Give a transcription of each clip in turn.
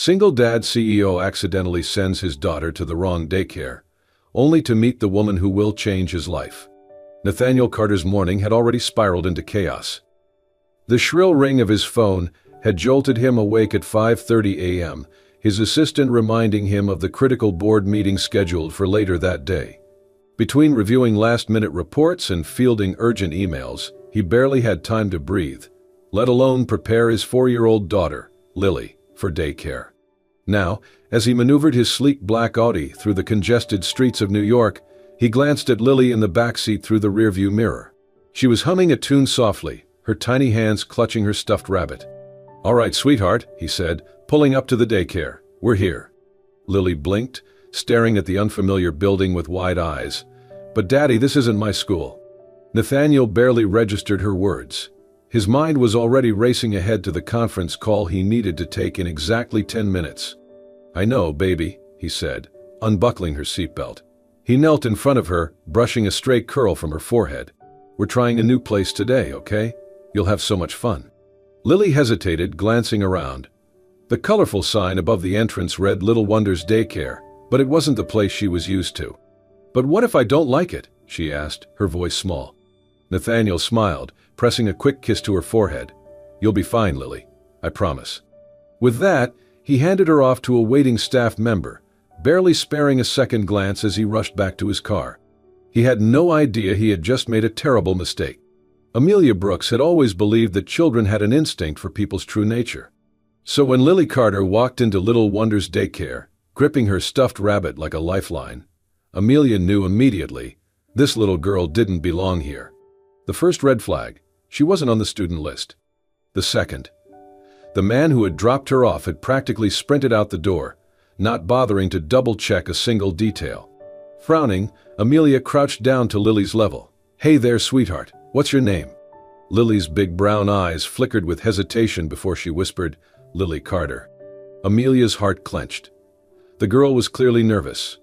Single dad CEO accidentally sends his daughter to the wrong daycare, only to meet the woman who will change his life. Nathaniel Carter's morning had already spiraled into chaos. The shrill ring of his phone had jolted him awake at 5:30 a.m., his assistant reminding him of the critical board meeting scheduled for later that day. Between reviewing last-minute reports and fielding urgent emails, he barely had time to breathe, let alone prepare his 4-year-old daughter, Lily, for daycare. Now, as he maneuvered his sleek black Audi through the congested streets of New York, he glanced at Lily in the backseat through the rearview mirror. She was humming a tune softly, her tiny hands clutching her stuffed rabbit. "All right, sweetheart," he said, pulling up to the daycare. "We're here." Lily blinked, staring at the unfamiliar building with wide eyes. "But Daddy, this isn't my school." Nathaniel barely registered her words. His mind was already racing ahead to the conference call he needed to take in exactly 10 minutes. "I know, baby," he said, unbuckling her seatbelt. He knelt in front of her, brushing a stray curl from her forehead. "We're trying a new place today, okay? You'll have so much fun." Lily hesitated, glancing around. The colorful sign above the entrance read Little Wonders Daycare, but it wasn't the place she was used to. "But what if I don't like it?" she asked, her voice small. Nathaniel smiled, pressing a quick kiss to her forehead. "You'll be fine, Lily. I promise." With that, he handed her off to a waiting staff member, barely sparing a second glance as he rushed back to his car. He had no idea he had just made a terrible mistake. Amelia Brooks had always believed that children had an instinct for people's true nature. So when Lily Carter walked into Little Wonders Daycare, gripping her stuffed rabbit like a lifeline, Amelia knew immediately this little girl didn't belong here. The first red flag: she wasn't on the student list. The second: the man who had dropped her off had practically sprinted out the door, not bothering to double-check a single detail. Frowning, Amelia crouched down to Lily's level. "Hey there, sweetheart, what's your name?" Lily's big brown eyes flickered with hesitation before she whispered, "Lily Carter." Amelia's heart clenched. The girl was clearly nervous.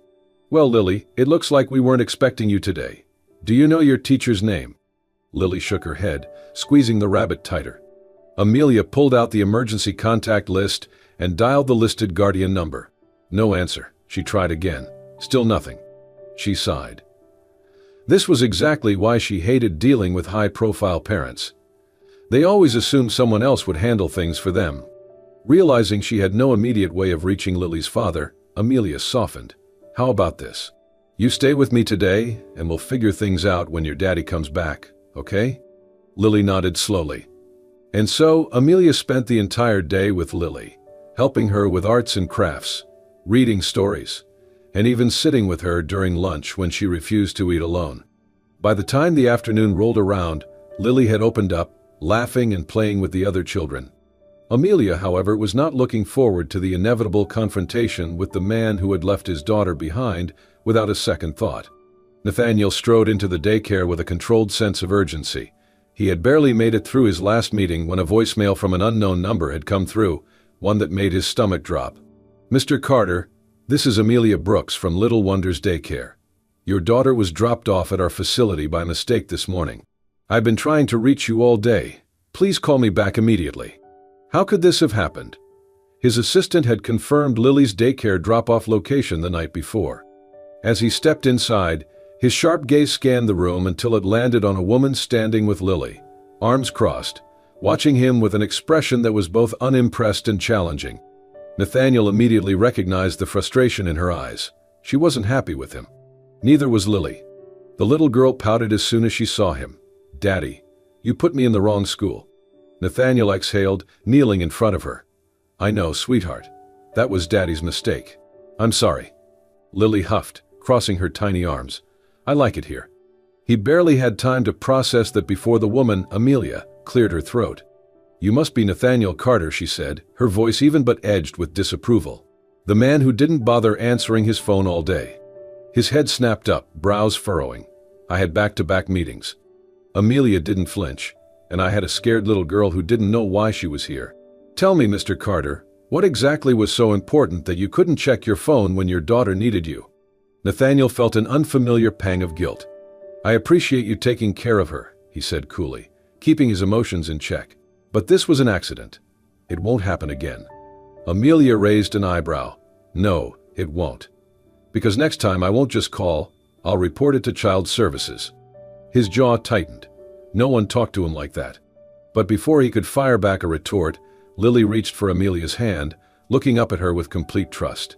"Well, Lily, it looks like we weren't expecting you today. Do you know your teacher's name?" Lily shook her head, squeezing the rabbit tighter. Amelia pulled out the emergency contact list and dialed the listed guardian number. No answer. She tried again. Still nothing. She sighed. This was exactly why she hated dealing with high-profile parents. They always assumed someone else would handle things for them. Realizing she had no immediate way of reaching Lily's father, Amelia softened. "How about this? You stay with me today, and we'll figure things out when your daddy comes back, okay?" Lily nodded slowly. And so, Amelia spent the entire day with Lily, helping her with arts and crafts, reading stories, and even sitting with her during lunch when she refused to eat alone. By the time the afternoon rolled around, Lily had opened up, laughing and playing with the other children. Amelia, however, was not looking forward to the inevitable confrontation with the man who had left his daughter behind without a second thought. Nathaniel strode into the daycare with a controlled sense of urgency. He had barely made it through his last meeting when a voicemail from an unknown number had come through, one that made his stomach drop. "Mr. Carter, this is Amelia Brooks from Little Wonders Daycare. Your daughter was dropped off at our facility by mistake this morning. I've been trying to reach you all day. Please call me back immediately." How could this have happened? His assistant had confirmed Lily's daycare drop-off location the night before. As he stepped inside, his sharp gaze scanned the room until it landed on a woman standing with Lily, arms crossed, watching him with an expression that was both unimpressed and challenging. Nathaniel immediately recognized the frustration in her eyes. She wasn't happy with him. Neither was Lily. The little girl pouted as soon as she saw him. "Daddy, you put me in the wrong school." Nathaniel exhaled, kneeling in front of her. "I know, sweetheart. That was Daddy's mistake. I'm sorry." Lily huffed, crossing her tiny arms. "I like it here." He barely had time to process that before the woman, Amelia, cleared her throat. "You must be Nathaniel Carter," she said, her voice even but edged with disapproval. "The man who didn't bother answering his phone all day." His head snapped up, brows furrowing. "I had back-to-back meetings." Amelia didn't flinch. "And I had a scared little girl who didn't know why she was here." "Tell me, Mr. Carter, what exactly was so important that you couldn't check your phone when your daughter needed you?" Nathaniel felt an unfamiliar pang of guilt. "I appreciate you taking care of her," he said coolly, keeping his emotions in check. "But this was an accident. It won't happen again." Amelia raised an eyebrow. No, it won't. Because next time I won't just call, I'll report it to Child Services. His jaw tightened. No one talked to him like that. But before he could fire back a retort, Lily reached for Amelia's hand, looking up at her with complete trust.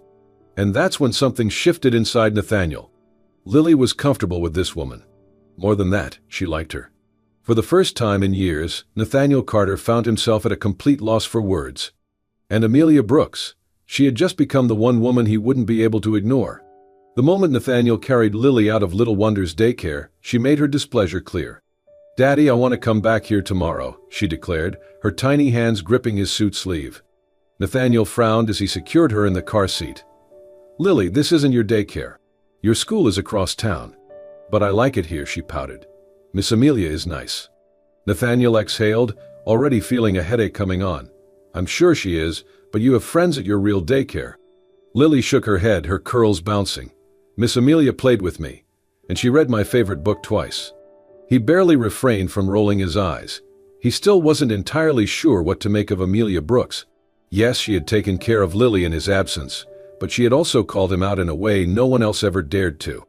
And that's when something shifted inside Nathaniel. Lily was comfortable with this woman. More than that, she liked her. For the first time in years, Nathaniel Carter found himself at a complete loss for words. And Amelia Brooks, she had just become the one woman he wouldn't be able to ignore. The moment Nathaniel carried Lily out of Little Wonder's daycare, she made her displeasure clear. "Daddy, I want to come back here tomorrow," she declared, her tiny hands gripping his suit sleeve. Nathaniel frowned as he secured her in the car seat. "Lily, this isn't your daycare. Your school is across town." "But I like it here," she pouted. "Miss Amelia is nice." Nathaniel exhaled, already feeling a headache coming on. "I'm sure she is, but you have friends at your real daycare." Lily shook her head, her curls bouncing. "Miss Amelia played with me, and she read my favorite book twice." He barely refrained from rolling his eyes. He still wasn't entirely sure what to make of Amelia Brooks. Yes, she had taken care of Lily in his absence, but she had also called him out in a way no one else ever dared to.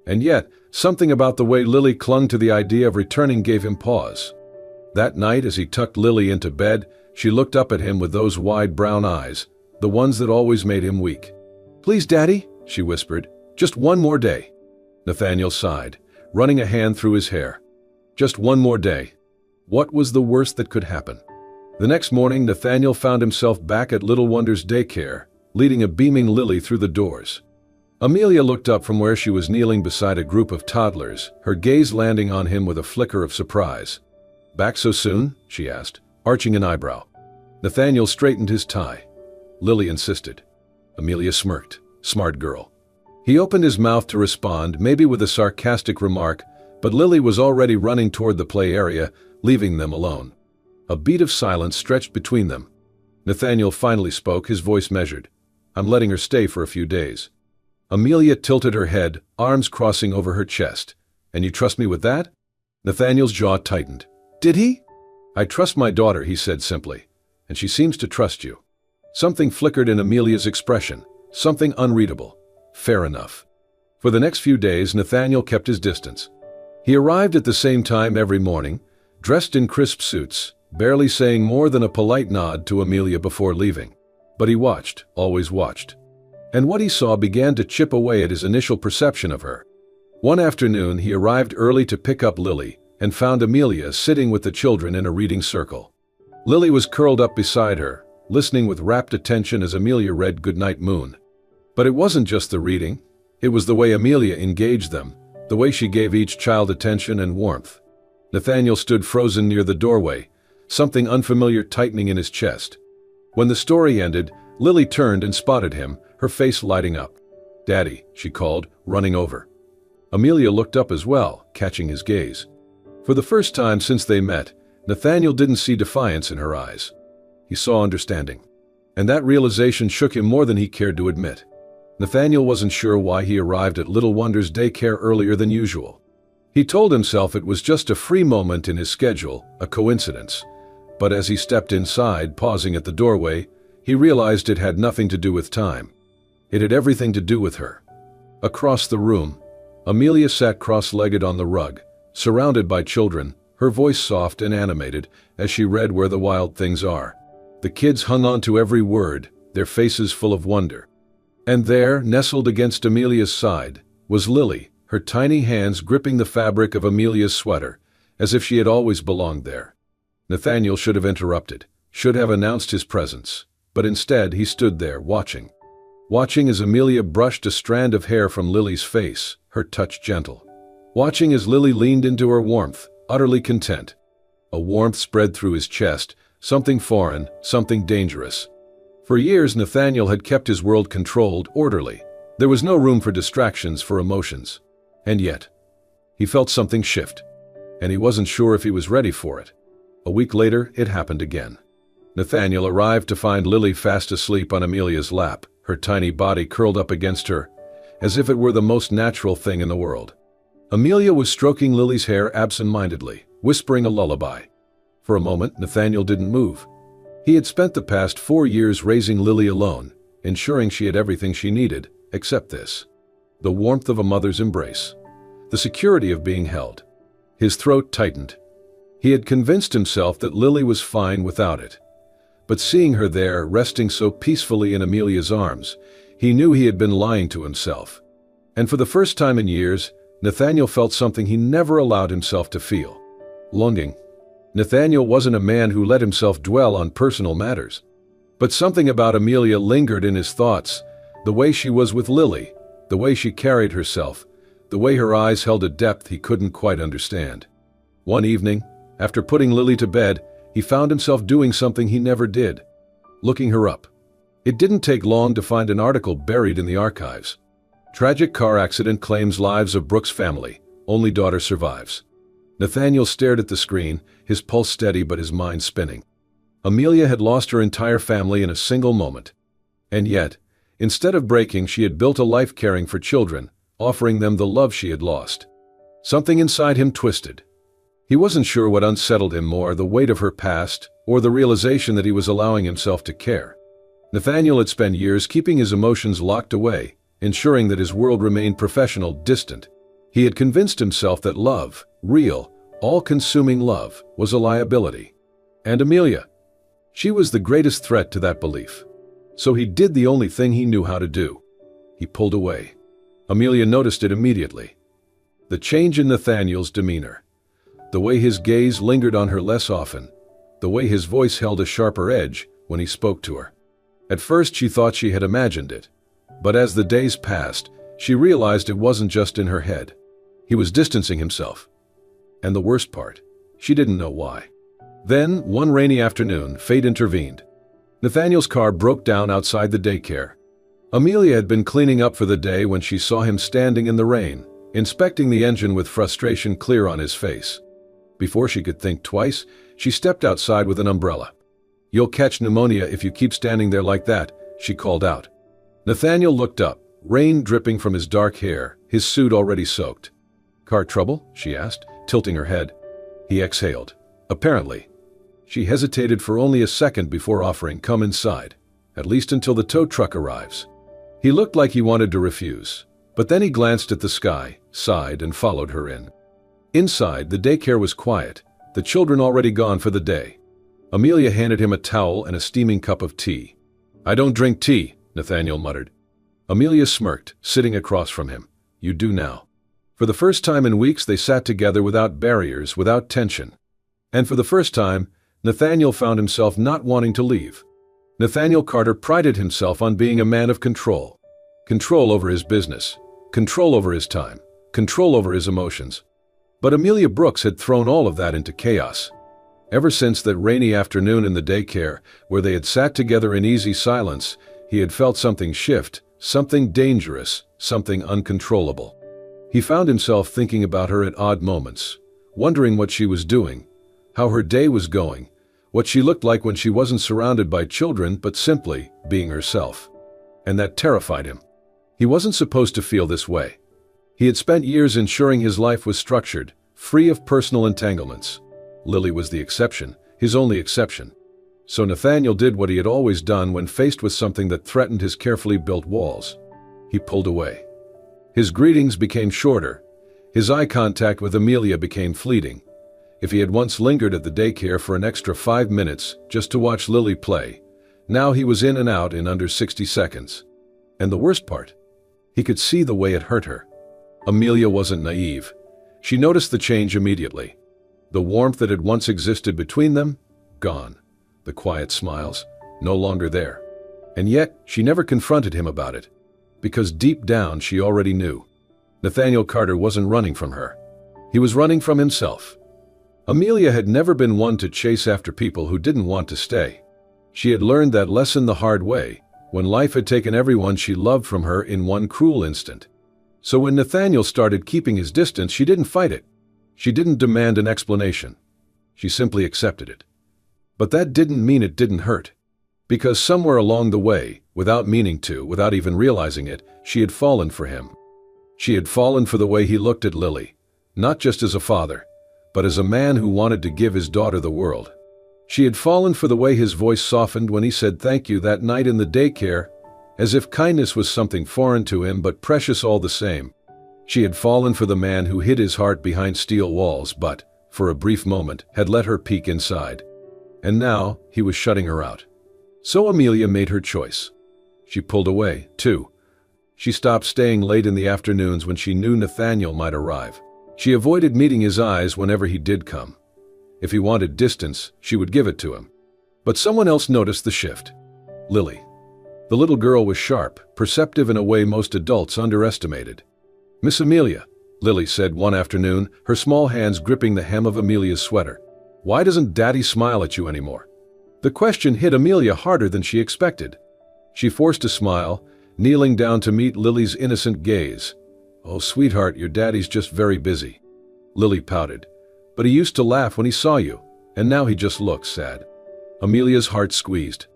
And yet, something about the way Lily clung to the idea of returning gave him pause. That night, as he tucked Lily into bed, she looked up at him with those wide brown eyes, the ones that always made him weak. "Please, Daddy," she whispered, "just one more day." Nathaniel sighed, running a hand through his hair. Just one more day. What was the worst that could happen? The next morning, Nathaniel found himself back at Little Wonder's daycare, leading a beaming Lily through the doors. Amelia looked up from where she was kneeling beside a group of toddlers, her gaze landing on him with a flicker of surprise. "Back so soon?" she asked, arching an eyebrow. Nathaniel straightened his tie. Lily insisted. Amelia smirked. Smart girl. He opened his mouth to respond, maybe with a sarcastic remark, but Lily was already running toward the play area, leaving them alone. A beat of silence stretched between them. Nathaniel finally spoke, his voice measured. "I'm letting her stay for a few days." Amelia tilted her head, arms crossing over her chest. "And you trust me with that?" Nathaniel's jaw tightened. "Did he?" "I trust my daughter," he said simply. "And she seems to trust you." Something flickered in Amelia's expression, something unreadable. Fair enough. For the next few days, Nathaniel kept his distance. He arrived at the same time every morning, dressed in crisp suits, barely saying more than a polite nod to Amelia before leaving. But he watched, always watched. And what he saw began to chip away at his initial perception of her. One afternoon, he arrived early to pick up Lily and found Amelia sitting with the children in a reading circle. Lily was curled up beside her, listening with rapt attention as Amelia read Goodnight Moon. But it wasn't just the reading. It was the way Amelia engaged them, the way she gave each child attention and warmth. Nathaniel stood frozen near the doorway, something unfamiliar tightening in his chest. When the story ended, Lily turned and spotted him, her face lighting up. "Daddy," she called, running over. Amelia looked up as well, catching his gaze. For the first time since they met, Nathaniel didn't see defiance in her eyes. He saw understanding. And that realization shook him more than he cared to admit. Nathaniel wasn't sure why he arrived at Little Wonder's daycare earlier than usual. He told himself it was just a free moment in his schedule, a coincidence. But as he stepped inside, pausing at the doorway, he realized it had nothing to do with time. It had everything to do with her. Across the room, Amelia sat cross-legged on the rug, surrounded by children, her voice soft and animated as she read Where the Wild Things Are. The kids hung on to every word, their faces full of wonder. And there, nestled against Amelia's side, was Lily, her tiny hands gripping the fabric of Amelia's sweater, as if she had always belonged there. Nathaniel should have interrupted, should have announced his presence, but instead he stood there, watching. Watching as Amelia brushed a strand of hair from Lily's face, her touch gentle. Watching as Lily leaned into her warmth, utterly content. A warmth spread through his chest, something foreign, something dangerous. For years, Nathaniel had kept his world controlled, orderly. There was no room for distractions, for emotions. And yet, he felt something shift. And he wasn't sure if he was ready for it. A week later, it happened again. Nathaniel arrived to find Lily fast asleep on Amelia's lap, her tiny body curled up against her, as if it were the most natural thing in the world. Amelia was stroking Lily's hair absent-mindedly, whispering a lullaby. For a moment, Nathaniel didn't move. He had spent the past 4 years raising Lily alone, ensuring she had everything she needed, except this: the warmth of a mother's embrace, the security of being held. His throat tightened. He had convinced himself that Lily was fine without it. But seeing her there, resting so peacefully in Amelia's arms, he knew he had been lying to himself. And for the first time in years, Nathaniel felt something he never allowed himself to feel: longing. Nathaniel wasn't a man who let himself dwell on personal matters. But something about Amelia lingered in his thoughts: the way she was with Lily, the way she carried herself, the way her eyes held a depth he couldn't quite understand. One evening, after putting Lily to bed, he found himself doing something he never did: looking her up. It didn't take long to find an article buried in the archives. Tragic car accident claims lives of Brooks family. Only daughter survives. Nathaniel stared at the screen, his pulse steady but his mind spinning. Amelia had lost her entire family in a single moment. And yet, instead of breaking, she had built a life caring for children, offering them the love she had lost. Something inside him twisted. He wasn't sure what unsettled him more: the weight of her past, or the realization that he was allowing himself to care. Nathaniel had spent years keeping his emotions locked away, ensuring that his world remained professional, distant. He had convinced himself that love, real, all-consuming love, was a liability. And Amelia, she was the greatest threat to that belief. So he did the only thing he knew how to do. He pulled away. Amelia noticed it immediately. The change in Nathaniel's demeanor. The way his gaze lingered on her less often. The way his voice held a sharper edge when he spoke to her. At first she thought she had imagined it. But as the days passed, she realized it wasn't just in her head. He was distancing himself. And the worst part, she didn't know why. Then, one rainy afternoon, fate intervened. Nathaniel's car broke down outside the daycare. Amelia had been cleaning up for the day when she saw him standing in the rain, inspecting the engine with frustration clear on his face. Before she could think twice, she stepped outside with an umbrella. "You'll catch pneumonia if you keep standing there like that," she called out. Nathaniel looked up, rain dripping from his dark hair, his suit already soaked. "Car trouble?" she asked, tilting her head. He exhaled. "Apparently." She hesitated for only a second before offering, "Come inside, at least until the tow truck arrives." He looked like he wanted to refuse, but then he glanced at the sky, sighed, and followed her in. Inside, the daycare was quiet, the children already gone for the day. Amelia handed him a towel and a steaming cup of tea. "I don't drink tea," Nathaniel muttered. Amelia smirked, sitting across from him. "You do now." For the first time in weeks, they sat together without barriers, without tension. And for the first time, Nathaniel found himself not wanting to leave. Nathaniel Carter prided himself on being a man of control. Control over his business, control over his time, control over his emotions. But Amelia Brooks had thrown all of that into chaos. Ever since that rainy afternoon in the daycare, where they had sat together in easy silence, he had felt something shift, something dangerous, something uncontrollable. He found himself thinking about her at odd moments, wondering what she was doing, how her day was going, what she looked like when she wasn't surrounded by children but simply being herself. And that terrified him. He wasn't supposed to feel this way. He had spent years ensuring his life was structured, free of personal entanglements. Lily was the exception, his only exception. So Nathaniel did what he had always done when faced with something that threatened his carefully built walls. He pulled away. His greetings became shorter. His eye contact with Amelia became fleeting. If he had once lingered at the daycare for an extra 5 minutes just to watch Lily play, now he was in and out in under 60 seconds. And the worst part, he could see the way it hurt her. Amelia wasn't naive. She noticed the change immediately. The warmth that had once existed between them, gone. The quiet smiles, no longer there. And yet, she never confronted him about it. Because deep down, she already knew. Nathaniel Carter wasn't running from her. He was running from himself. Amelia had never been one to chase after people who didn't want to stay. She had learned that lesson the hard way, when life had taken everyone she loved from her in one cruel instant. So when Nathaniel started keeping his distance, she didn't fight it. She didn't demand an explanation. She simply accepted it. But that didn't mean it didn't hurt. Because somewhere along the way, without meaning to, without even realizing it, she had fallen for him. She had fallen for the way he looked at Lily, not just as a father, but as a man who wanted to give his daughter the world. She had fallen for the way his voice softened when he said thank you that night in the daycare, as if kindness was something foreign to him but precious all the same. She had fallen for the man who hid his heart behind steel walls but, for a brief moment, had let her peek inside. And now, he was shutting her out. So Amelia made her choice. She pulled away, too. She stopped staying late in the afternoons when she knew Nathaniel might arrive. She avoided meeting his eyes whenever he did come. If he wanted distance, she would give it to him. But someone else noticed the shift. Lily. The little girl was sharp, perceptive in a way most adults underestimated. "Miss Amelia," Lily said one afternoon, her small hands gripping the hem of Amelia's sweater. "Why doesn't Daddy smile at you anymore?" The question hit Amelia harder than she expected. She forced a smile, kneeling down to meet Lily's innocent gaze. "Oh, sweetheart, your daddy's just very busy." Lily pouted. "But he used to laugh when he saw you, and now he just looks sad." Amelia's heart squeezed.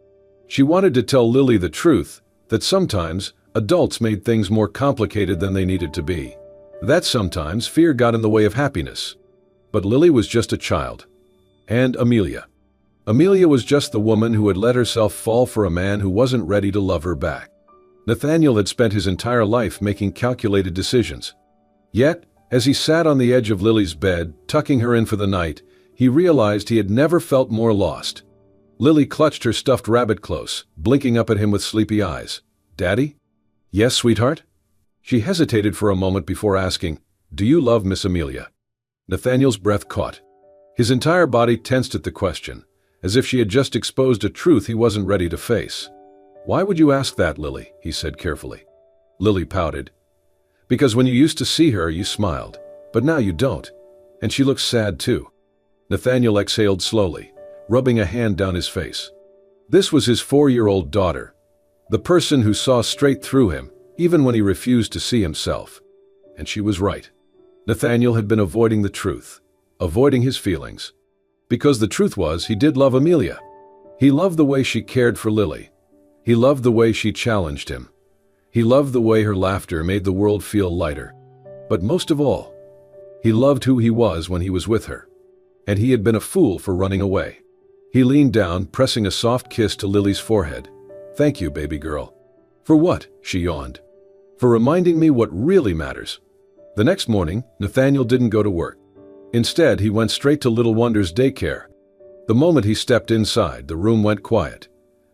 She wanted to tell Lily the truth, that sometimes adults made things more complicated than they needed to be. That sometimes fear got in the way of happiness. But Lily was just a child. And Amelia. Amelia was just the woman who had let herself fall for a man who wasn't ready to love her back. Nathaniel had spent his entire life making calculated decisions. Yet, as he sat on the edge of Lily's bed, tucking her in for the night, he realized he had never felt more lost. Lily clutched her stuffed rabbit close, blinking up at him with sleepy eyes. "Daddy?" "Yes, sweetheart?" She hesitated for a moment before asking, "Do you love Miss Amelia?" Nathaniel's breath caught. His entire body tensed at the question, as if she had just exposed a truth he wasn't ready to face. "Why would you ask that, Lily?" he said carefully. Lily pouted. "Because when you used to see her, you smiled, but now you don't, and she looks sad too." Nathaniel exhaled slowly, rubbing a hand down his face. This was his 4-year-old daughter, the person who saw straight through him, even when he refused to see himself. And she was right. Nathaniel had been avoiding the truth, avoiding his feelings. Because the truth was, he did love Amelia. He loved the way she cared for Lily. He loved the way she challenged him. He loved the way her laughter made the world feel lighter. But most of all, he loved who he was when he was with her. And he had been a fool for running away. He leaned down, pressing a soft kiss to Lily's forehead. "Thank you, baby girl." "For what?" she yawned. "For reminding me what really matters." The next morning, Nathaniel didn't go to work. Instead, he went straight to Little Wonder's daycare. The moment he stepped inside, the room went quiet.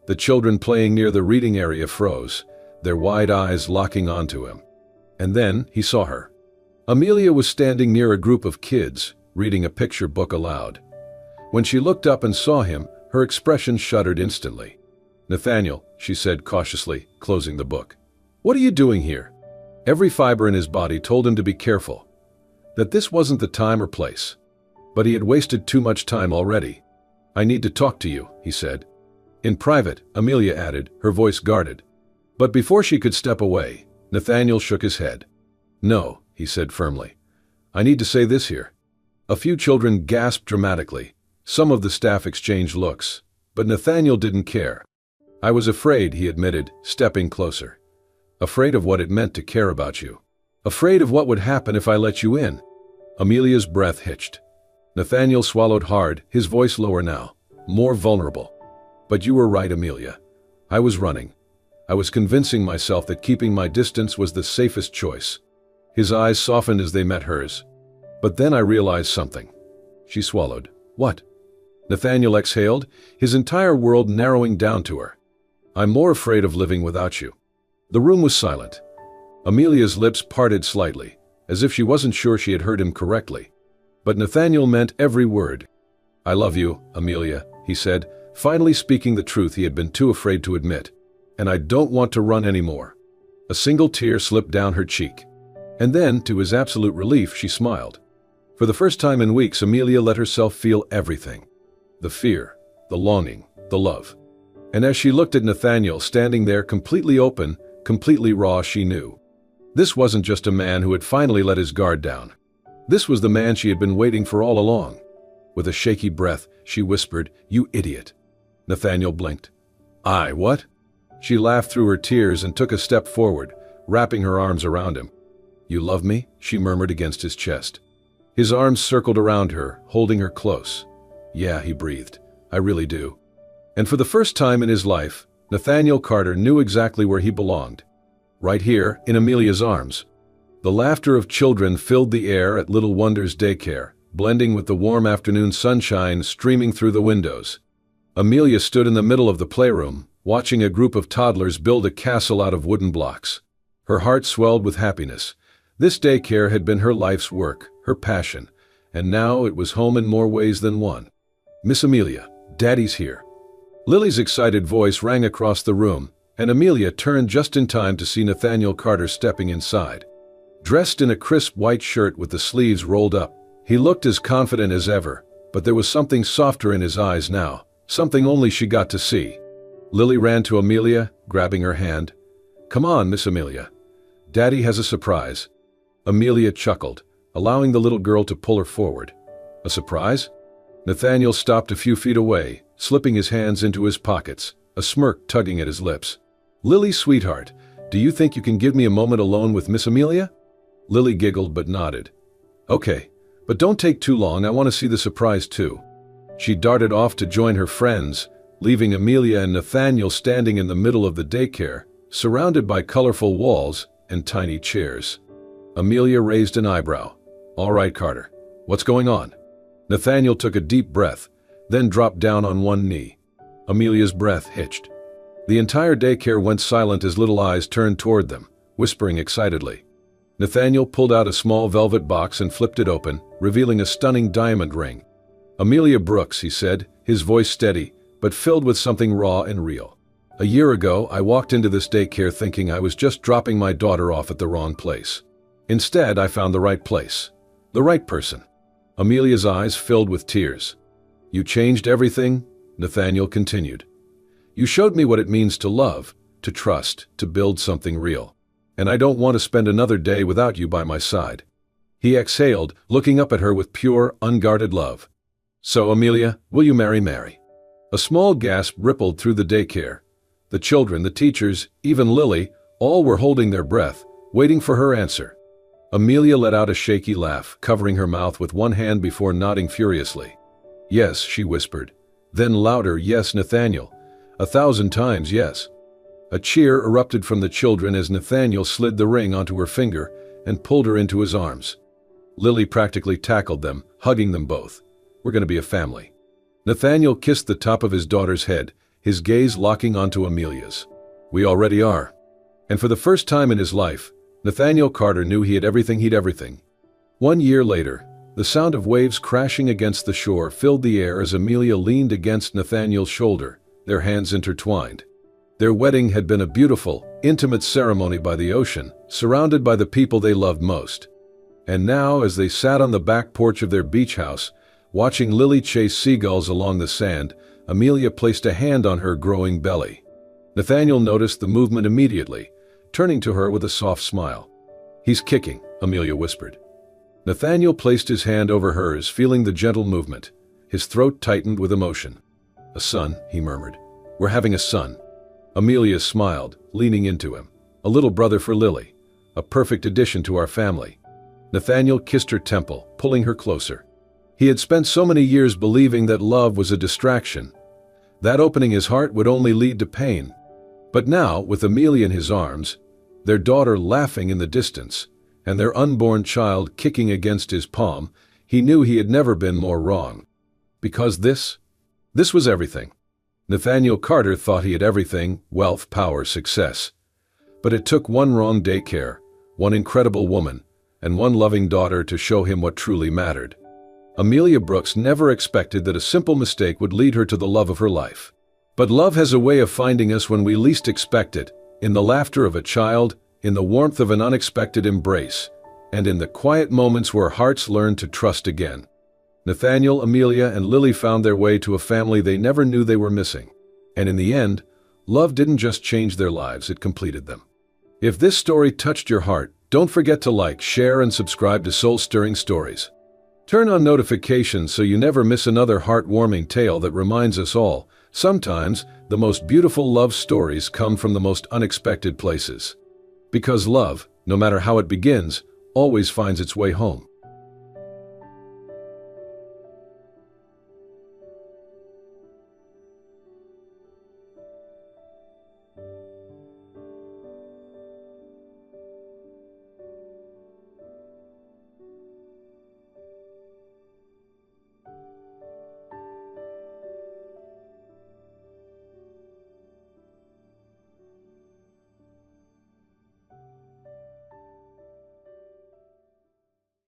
The children playing near the reading area froze, their wide eyes locking onto him. And then he saw her. Amelia was standing near a group of kids, reading a picture book aloud. When she looked up and saw him, her expression shuddered instantly. "Nathaniel," she said cautiously, closing the book. "What are you doing here?" Every fiber in his body told him to be careful, that this wasn't the time or place. But he had wasted too much time already. "I need to talk to you," he said. "In private," Amelia added, her voice guarded. But before she could step away, Nathaniel shook his head. "No," he said firmly. "I need to say this here." A few children gasped dramatically. Some of the staff exchanged looks. But Nathaniel didn't care. "I was afraid," he admitted, stepping closer. "Afraid of what it meant to care about you. Afraid of what would happen if I let you in." Amelia's breath hitched. Nathaniel swallowed hard, his voice lower now, more vulnerable. "But you were right, Amelia. I was running. I was convincing myself that keeping my distance was the safest choice." His eyes softened as they met hers. "But then I realized something." She swallowed. "What?" Nathaniel exhaled, his entire world narrowing down to her. "I'm more afraid of living without you." The room was silent. Amelia's lips parted slightly, as if she wasn't sure she had heard him correctly. But Nathaniel meant every word. "I love you, Amelia," he said, finally speaking the truth he had been too afraid to admit. "And I don't want to run anymore." A single tear slipped down her cheek. And then, to his absolute relief, she smiled. For the first time in weeks, Amelia let herself feel everything. The fear, the longing, the love. And as she looked at Nathaniel standing there completely open, completely raw, she knew. This wasn't just a man who had finally let his guard down. This was the man she had been waiting for all along. With a shaky breath, she whispered, "You idiot." Nathaniel blinked. "I what?" She laughed through her tears and took a step forward, wrapping her arms around him. "You love me?" she murmured against his chest. His arms circled around her, holding her close. "Yeah," he breathed. I really do." And for the first time in his life, Nathaniel Carter knew exactly where he belonged. Right here, in Amelia's arms. The laughter of children filled the air at Little Wonder's daycare, blending with the warm afternoon sunshine streaming through the windows. Amelia stood in the middle of the playroom, watching a group of toddlers build a castle out of wooden blocks. Her heart swelled with happiness. This daycare had been her life's work, her passion, and now it was home in more ways than one. "Miss Amelia, Daddy's here." Lily's excited voice rang across the room, and Amelia turned just in time to see Nathaniel Carter stepping inside. Dressed in a crisp white shirt with the sleeves rolled up, he looked as confident as ever, but there was something softer in his eyes now, something only she got to see. Lily ran to Amelia, grabbing her hand. "Come on, Miss Amelia. Daddy has a surprise." Amelia chuckled, allowing the little girl to pull her forward. "A surprise?" Nathaniel stopped a few feet away, slipping his hands into his pockets, a smirk tugging at his lips. "Lily, sweetheart, do you think you can give me a moment alone with Miss Amelia?" Lily giggled but nodded. "Okay, but don't take too long, I want to see the surprise too." She darted off to join her friends, leaving Amelia and Nathaniel standing in the middle of the daycare, surrounded by colorful walls and tiny chairs. Amelia raised an eyebrow. "All right, Carter, what's going on?" Nathaniel took a deep breath, then dropped down on one knee. Amelia's breath hitched. The entire daycare went silent as little eyes turned toward them, whispering excitedly. Nathaniel pulled out a small velvet box and flipped it open, revealing a stunning diamond ring. "Amelia Brooks," he said, his voice steady, but filled with something raw and real. "A year ago, I walked into this daycare thinking I was just dropping my daughter off at the wrong place. Instead, I found the right place. The right person." Amelia's eyes filled with tears. "You changed everything," Nathaniel continued. "You showed me what it means to love, to trust, to build something real. And I don't want to spend another day without you by my side." He exhaled, looking up at her with pure, unguarded love. "So, Amelia, will you marry Mary?" A small gasp rippled through the daycare. The children, the teachers, even Lily, all were holding their breath, waiting for her answer. Amelia let out a shaky laugh, covering her mouth with one hand before nodding furiously. "Yes," she whispered. Then louder, "Yes, Nathaniel. 1,000 times yes." A cheer erupted from the children as Nathaniel slid the ring onto her finger and pulled her into his arms. Lily practically tackled them, hugging them both. "We're going to be a family." Nathaniel kissed the top of his daughter's head, his gaze locking onto Amelia's. "We already are." And for the first time in his life, Nathaniel Carter knew he had everything. 1 year later, the sound of waves crashing against the shore filled the air as Amelia leaned against Nathaniel's shoulder, their hands intertwined. Their wedding had been a beautiful, intimate ceremony by the ocean, surrounded by the people they loved most. And now, as they sat on the back porch of their beach house, watching Lily chase seagulls along the sand, Amelia placed a hand on her growing belly. Nathaniel noticed the movement immediately, turning to her with a soft smile. "He's kicking," Amelia whispered. Nathaniel placed his hand over hers, feeling the gentle movement. His throat tightened with emotion. "A son," he murmured. "We're having a son." Amelia smiled, leaning into him. "A little brother for Lily. A perfect addition to our family." Nathaniel kissed her temple, pulling her closer. He had spent so many years believing that love was a distraction, that opening his heart would only lead to pain. But now, with Amelia in his arms, their daughter laughing in the distance, and their unborn child kicking against his palm, he knew he had never been more wrong. Because this was everything. Nathaniel Carter thought he had everything: wealth, power, success. But it took one wrong daycare, one incredible woman, and one loving daughter to show him what truly mattered. Amelia Brooks never expected that a simple mistake would lead her to the love of her life. But love has a way of finding us when we least expect it, in the laughter of a child, in the warmth of an unexpected embrace, and in the quiet moments where hearts learn to trust again. Nathaniel, Amelia, and Lily found their way to a family they never knew they were missing. And in the end, love didn't just change their lives, it completed them. If this story touched your heart, don't forget to like, share, and subscribe to Soul-Stirring Stories. Turn on notifications so you never miss another heartwarming tale that reminds us all, sometimes, the most beautiful love stories come from the most unexpected places. Because love, no matter how it begins, always finds its way home.